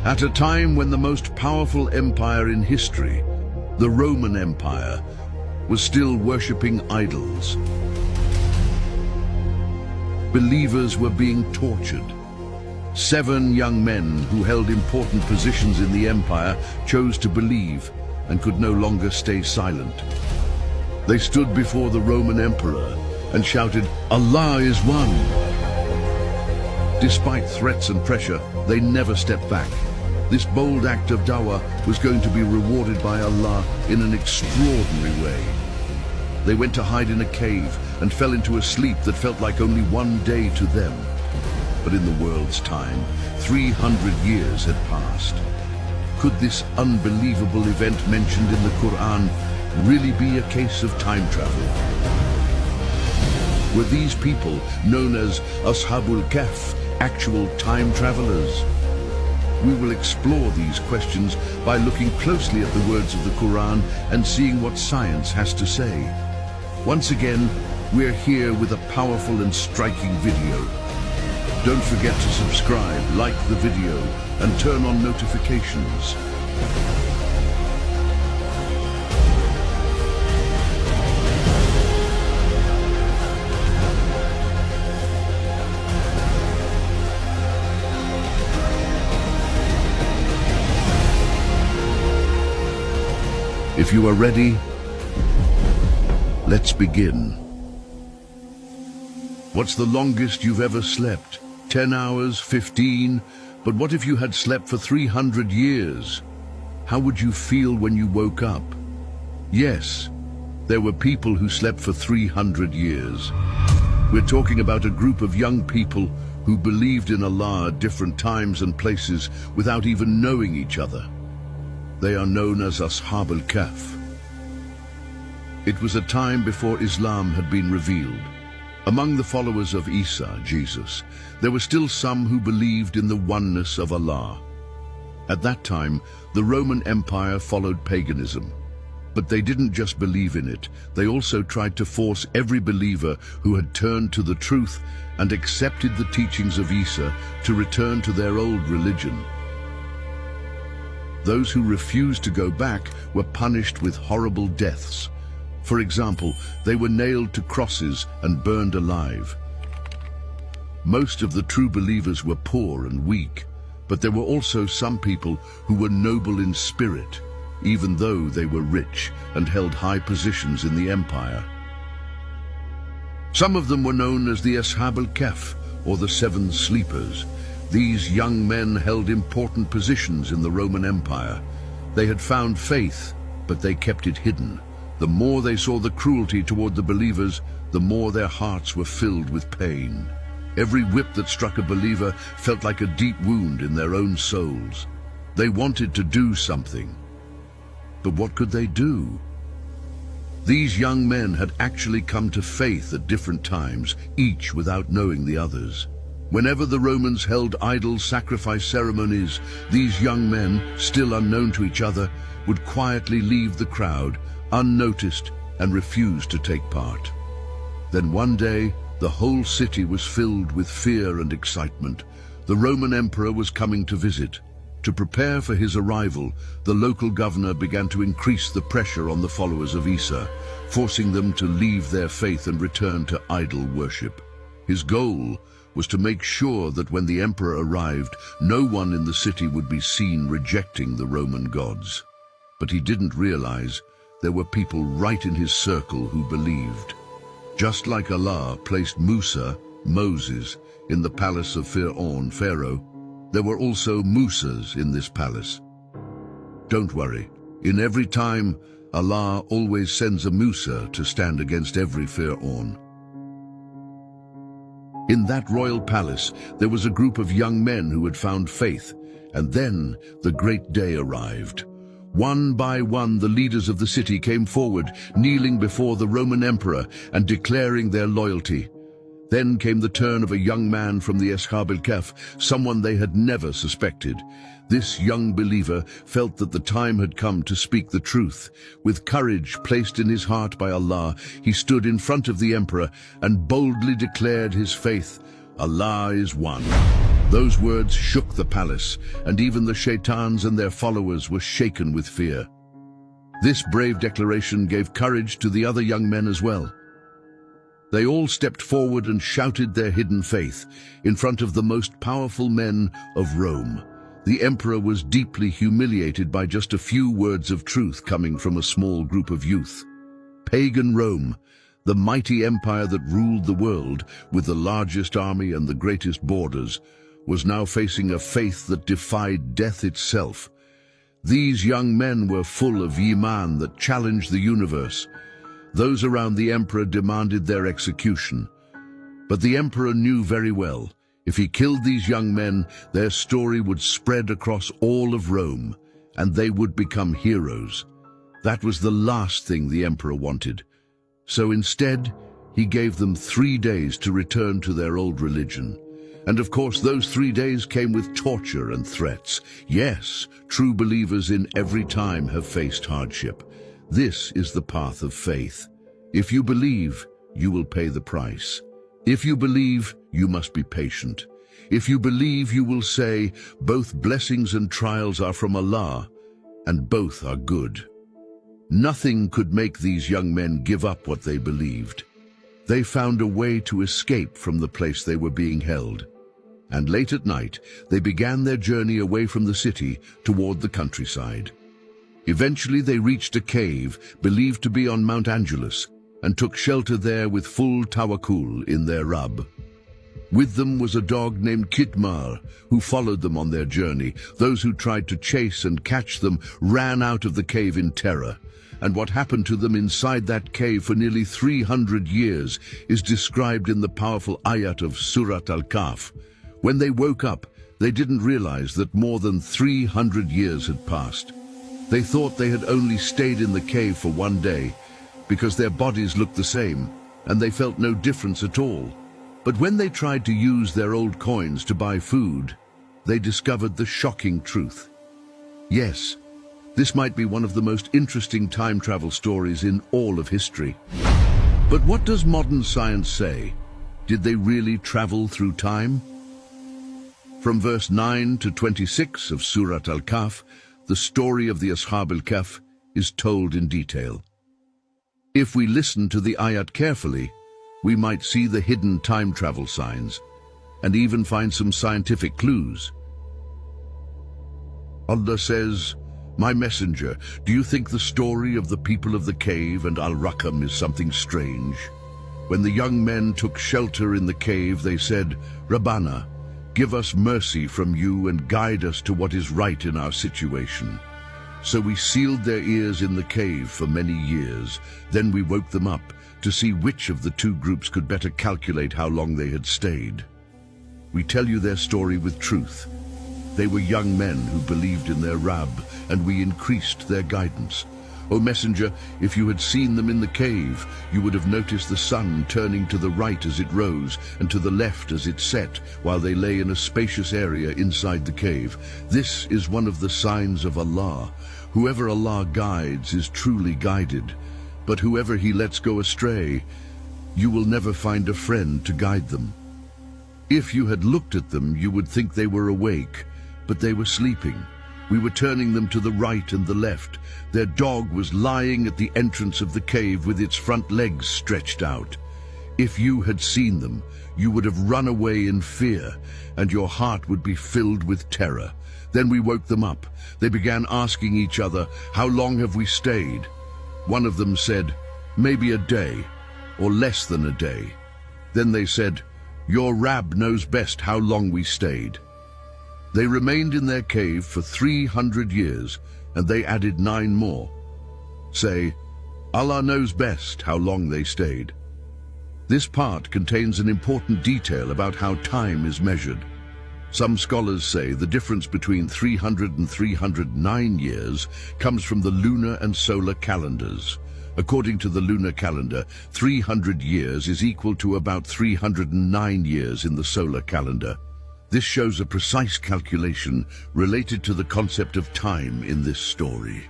At a time when the most powerful empire in history, the Roman Empire, was still worshipping idols. Believers were being tortured. 7 young men who held important positions in the empire chose to believe and could no longer stay silent. They stood before the Roman emperor and shouted, "Allah is one!" Despite threats and pressure, they never stepped back. This bold act of dawah was going to be rewarded by Allah in an extraordinary way. They went to hide in a cave and fell into a sleep that felt like only one day to them. But in the world's time, 300 years had passed. Could this unbelievable event mentioned in the Quran really be a case of time travel? Were these people, known as ASHABUL KEHFU, actual time travelers? We will explore these questions by looking closely at the words of the Quran and seeing what science has to say. Once again, we're here with a powerful and striking video. Don't forget to subscribe, like the video, and turn on notifications. If you are ready, let's begin. What's the longest you've ever slept? 10 hours, 15? But what if you had slept for 300 years? How would you feel when you woke up? Yes, there were people who slept for 300 years. We're talking about a group of young people who believed in Allah at different times and places without even knowing each other. They are known as ASHABUL KEHFU. It was a time before Islam had been revealed. Among the followers of Isa, Jesus, there were still some who believed in the oneness of Allah. At that time, the Roman Empire followed paganism. But they didn't just believe in it, they also tried to force every believer who had turned to the truth and accepted the teachings of Isa to return to their old religion. Those who refused to go back were punished with horrible deaths. For example, they were nailed to crosses and burned alive. Most of the true believers were poor and weak, but there were also some people who were noble in spirit, even though they were rich and held high positions in the empire. Some of them were known as the ASHABUL KEHFU, or the 7 sleepers. These young men held important positions in the Roman Empire. They had found faith, but they kept it hidden. The more they saw the cruelty toward the believers, the more their hearts were filled with pain. Every whip that struck a believer felt like a deep wound in their own souls. They wanted to do something. But what could they do? These young men had actually come to faith at different times, each without knowing the others. Whenever the Romans held idol sacrifice ceremonies, these young men, still unknown to each other, would quietly leave the crowd, unnoticed, and refuse to take part. Then one day, the whole city was filled with fear and excitement. The Roman emperor was coming to visit. To prepare for his arrival, the local governor began to increase the pressure on the followers of Isa, forcing them to leave their faith and return to idol worship. His goal was to make sure that when the emperor arrived, no one in the city would be seen rejecting the Roman gods. But he didn't realize there were people right in his circle who believed. Just like Allah placed Musa, Moses, in the palace of Pharaoh, there were also Musas in this palace. Don't worry, in every time, Allah always sends a Musa to stand against every Pharaoh. In that royal palace, there was a group of young men who had found faith, and then the great day arrived. One by one, the leaders of the city came forward, kneeling before the Roman emperor and declaring their loyalty. Then came the turn of a young man from the ASHABUL KEHFU, someone they had never suspected. This young believer felt that the time had come to speak the truth. With courage placed in his heart by Allah, he stood in front of the emperor and boldly declared his faith. Allah is one. Those words shook the palace, and even the shaitans and their followers were shaken with fear. This brave declaration gave courage to the other young men as well. They all stepped forward and shouted their hidden faith in front of the most powerful men of Rome. The emperor was deeply humiliated by just a few words of truth coming from a small group of youth. Pagan Rome, the mighty empire that ruled the world with the largest army and the greatest borders, was now facing a faith that defied death itself. These young men were full of Iman that challenged the universe. Those around the emperor demanded their execution. But the emperor knew very well, if he killed these young men, their story would spread across all of Rome, and they would become heroes. That was the last thing the emperor wanted. So instead, he gave them 3 days to return to their old religion. And of course, those 3 days came with torture and threats. Yes, true believers in every time have faced hardship. This is the path of faith. If you believe, you will pay the price. If you believe, you must be patient. If you believe, you will say, both blessings and trials are from Allah, and both are good. Nothing could make these young men give up what they believed. They found a way to escape from the place they were being held. And late at night, they began their journey away from the city toward the countryside. Eventually, they reached a cave believed to be on Mount Angelus and took shelter there with full tawakkul in their Rabb. With them was a dog named Kitmar, who followed them on their journey. Those who tried to chase and catch them ran out of the cave in terror. And what happened to them inside that cave for nearly 300 years is described in the powerful ayat of Surat al-Kahf. When they woke up, they didn't realize that more than 300 years had passed. They thought they had only stayed in the cave for 1 day because their bodies looked the same and they felt no difference at all. But when they tried to use their old coins to buy food, they discovered the shocking truth. Yes, this might be one of the most interesting time travel stories in all of history. But what does modern science say? Did they really travel through time? From verse 9 to 26 of Surat al-Kahf, the story of the ASHABUL KEHF is told in detail. If we listen to the ayat carefully, we might see the hidden time travel signs and even find some scientific clues. Allah says, "My messenger, do you think the story of the people of the cave and Al-Raqam is something strange? When the young men took shelter in the cave, they said, 'Rabbana, give us mercy from you and guide us to what is right in our situation.' So we sealed their ears in the cave for many years. Then we woke them up to see which of the two groups could better calculate how long they had stayed. We tell you their story with truth. They were young men who believed in their Rabb, and we increased their guidance. O Messenger, if you had seen them in the cave, you would have noticed the sun turning to the right as it rose and to the left as it set, while they lay in a spacious area inside the cave. This is one of the signs of Allah. Whoever Allah guides is truly guided, but whoever He lets go astray, you will never find a friend to guide them. If you had looked at them, you would think they were awake, but they were sleeping. We were turning them to the right and the left. Their dog was lying at the entrance of the cave with its front legs stretched out. If you had seen them, you would have run away in fear, and your heart would be filled with terror. Then we woke them up. They began asking each other, 'How long have we stayed?' One of them said, 'Maybe a day, or less than a day.' Then they said, 'Your Rabb knows best how long we stayed.' They remained in their cave for 300 years, and they added 9 more. Say, Allah knows best how long they stayed. This part contains an important detail about how time is measured. Some scholars say the difference between 300 and 309 years comes from the lunar and solar calendars. According to the lunar calendar, 300 years is equal to about 309 years in the solar calendar. This shows a precise calculation related to the concept of time in this story.